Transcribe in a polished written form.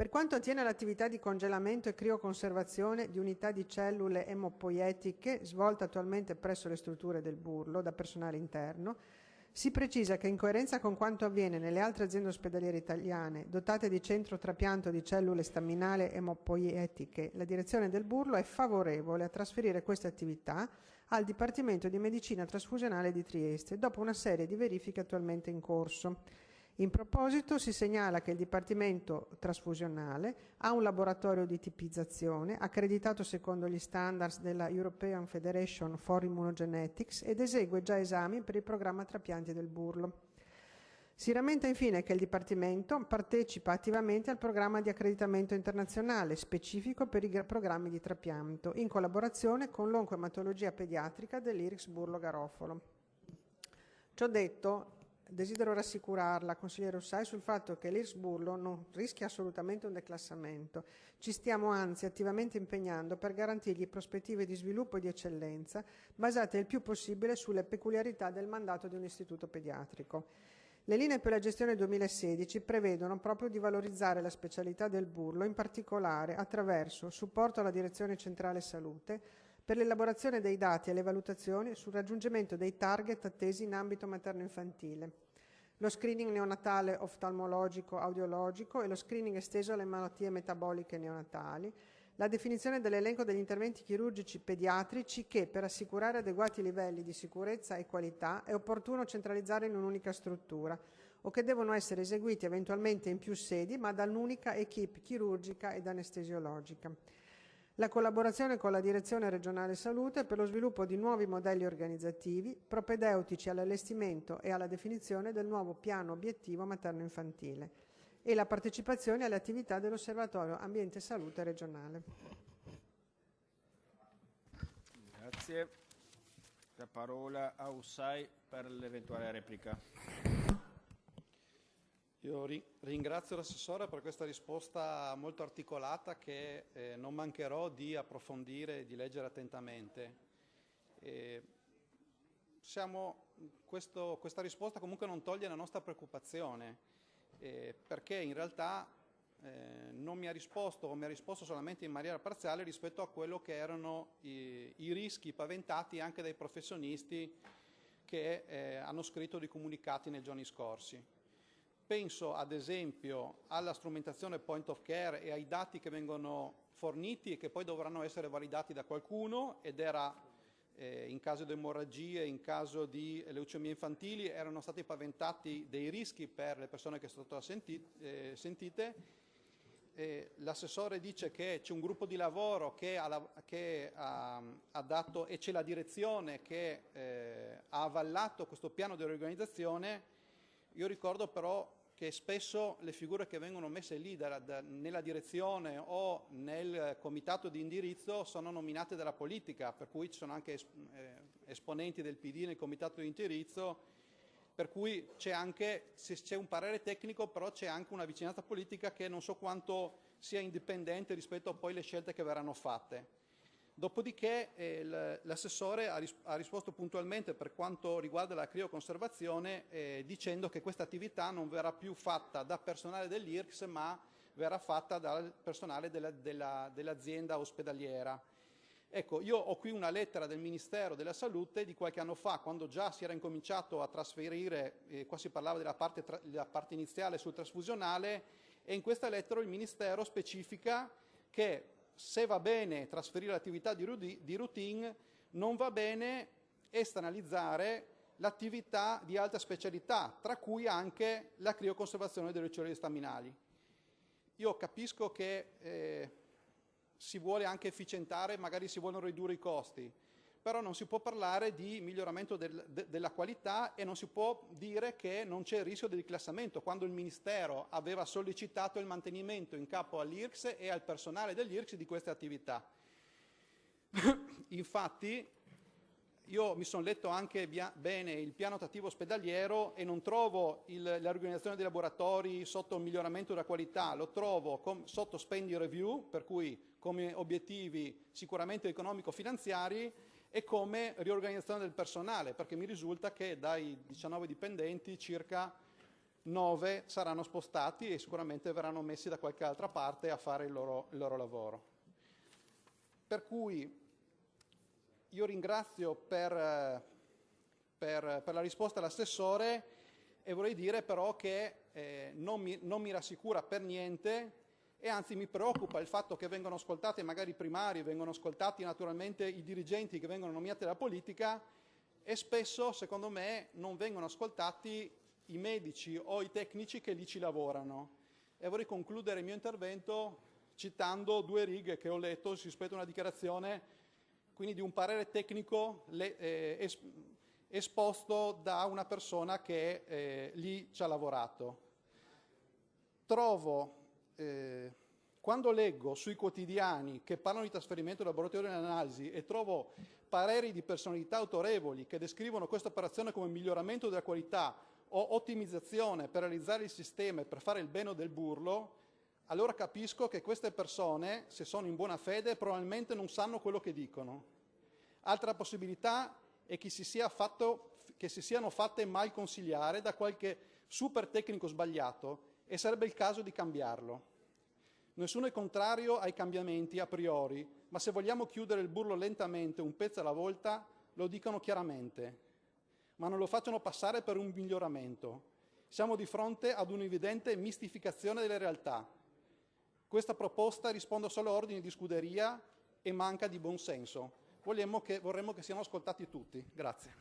Per quanto attiene all'attività di congelamento e crioconservazione di unità di cellule emopoietiche svolta attualmente presso le strutture del Burlo da personale interno, si precisa che in coerenza con quanto avviene nelle altre aziende ospedaliere italiane dotate di centro trapianto di cellule staminali emopoietiche, la direzione del Burlo è favorevole a trasferire queste attività al Dipartimento di Medicina Trasfusionale di Trieste, dopo una serie di verifiche attualmente in corso. In proposito si segnala che il Dipartimento Trasfusionale ha un laboratorio di tipizzazione accreditato secondo gli standards della European Federation for Immunogenetics ed esegue già esami per il programma trapianti del Burlo. Si rammenta infine che il Dipartimento partecipa attivamente al programma di accreditamento internazionale specifico per i programmi di trapianto, in collaborazione con l'oncoematologia pediatrica dell'IRCS Burlo Garofalo. Ciò detto, desidero rassicurarla, consigliere Ossai, sul fatto che l'IRCS Burlo non rischia assolutamente un declassamento. Ci stiamo anzi attivamente impegnando per garantirgli prospettive di sviluppo e di eccellenza basate il più possibile sulle peculiarità del mandato di un istituto pediatrico. Le linee per la gestione 2016 prevedono proprio di valorizzare la specialità del Burlo, in particolare attraverso supporto alla Direzione Centrale Salute per l'elaborazione dei dati e le valutazioni sul raggiungimento dei target attesi in ambito materno-infantile, lo screening neonatale oftalmologico audiologico e lo screening esteso alle malattie metaboliche neonatali, la definizione dell'elenco degli interventi chirurgici pediatrici che, per assicurare adeguati livelli di sicurezza e qualità, è opportuno centralizzare in un'unica struttura o che devono essere eseguiti eventualmente in più sedi ma da un'unica equipe chirurgica ed anestesiologica. La collaborazione con la Direzione Regionale Salute per lo sviluppo di nuovi modelli organizzativi propedeutici all'allestimento e alla definizione del nuovo piano obiettivo materno-infantile e la partecipazione alle attività dell'Osservatorio Ambiente e Salute regionale. Grazie. La parola a Ossai per l'eventuale replica. Io ringrazio l'assessore per questa risposta molto articolata che non mancherò di approfondire e di leggere attentamente. Questa risposta comunque non toglie la nostra preoccupazione, perché in realtà non mi ha risposto o mi ha risposto solamente in maniera parziale rispetto a quello che erano i rischi paventati anche dai professionisti che hanno scritto dei comunicati nei giorni scorsi. Penso ad esempio alla strumentazione point of care e ai dati che vengono forniti e che poi dovranno essere validati da qualcuno, ed era in caso di emorragie, in caso di leucemie infantili, erano stati paventati dei rischi per le persone che sono state sentite. L'assessore dice che c'è un gruppo di lavoro che ha dato, e c'è la direzione che ha avallato questo piano di riorganizzazione. Io ricordo però che spesso le figure che vengono messe lì nella direzione o nel comitato di indirizzo sono nominate dalla politica, per cui ci sono anche esponenti del PD nel comitato di indirizzo, per cui c'è un parere tecnico, però c'è anche una vicinanza politica che non so quanto sia indipendente rispetto a poi le scelte che verranno fatte. Dopodiché l'assessore ha risposto puntualmente per quanto riguarda la crioconservazione, dicendo che questa attività non verrà più fatta da personale dell'IRCS ma verrà fatta dal personale dell'azienda ospedaliera. Ecco, io ho qui una lettera del Ministero della Salute di qualche anno fa, quando già si era incominciato a trasferire, qua si parlava della parte iniziale sul trasfusionale, e in questa lettera il Ministero specifica che se va bene trasferire l'attività di routine, non va bene esternalizzare l'attività di alta specialità, tra cui anche la crioconservazione delle cellule staminali. Io capisco che si vuole anche efficientare, magari si vogliono ridurre i costi, però non si può parlare di miglioramento della qualità e non si può dire che non c'è il rischio di declassamento, quando il Ministero aveva sollecitato il mantenimento in capo all'IRCS e al personale dell'IRCS di queste attività. Infatti, io mi sono letto anche bene il piano attivo ospedaliero e non trovo l'organizzazione dei laboratori sotto il miglioramento della qualità, lo trovo sotto spending review, per cui come obiettivi sicuramente economico-finanziari, e come riorganizzazione del personale, perché mi risulta che dai 19 dipendenti circa 9 saranno spostati e sicuramente verranno messi da qualche altra parte a fare il loro lavoro. Per cui io ringrazio per la risposta all'assessore e vorrei dire però che non mi rassicura per niente e anzi mi preoccupa il fatto che vengano ascoltati magari i primari, vengono ascoltati naturalmente i dirigenti che vengono nominati dalla politica e spesso, secondo me, non vengono ascoltati i medici o i tecnici che lì ci lavorano. E vorrei concludere il mio intervento citando 2 righe che ho letto rispetto a una dichiarazione, quindi di un parere tecnico esposto da una persona che lì ci ha lavorato. Quando leggo sui quotidiani che parlano di trasferimento del laboratorio di analisi e trovo pareri di personalità autorevoli che descrivono questa operazione come miglioramento della qualità o ottimizzazione per realizzare il sistema e per fare il bene del burlo, allora capisco che queste persone, se sono in buona fede, probabilmente non sanno quello che dicono. Altra possibilità è che si siano fatte mal consigliare da qualche super tecnico sbagliato e sarebbe il caso di cambiarlo. Nessuno è contrario ai cambiamenti a priori, ma se vogliamo chiudere il burlo lentamente, un pezzo alla volta, lo dicono chiaramente, ma non lo facciano passare per un miglioramento. Siamo di fronte ad un'evidente mistificazione delle realtà. Questa proposta risponde solo a ordini di scuderia e manca di buonsenso. Vorremmo che siano ascoltati tutti. Grazie.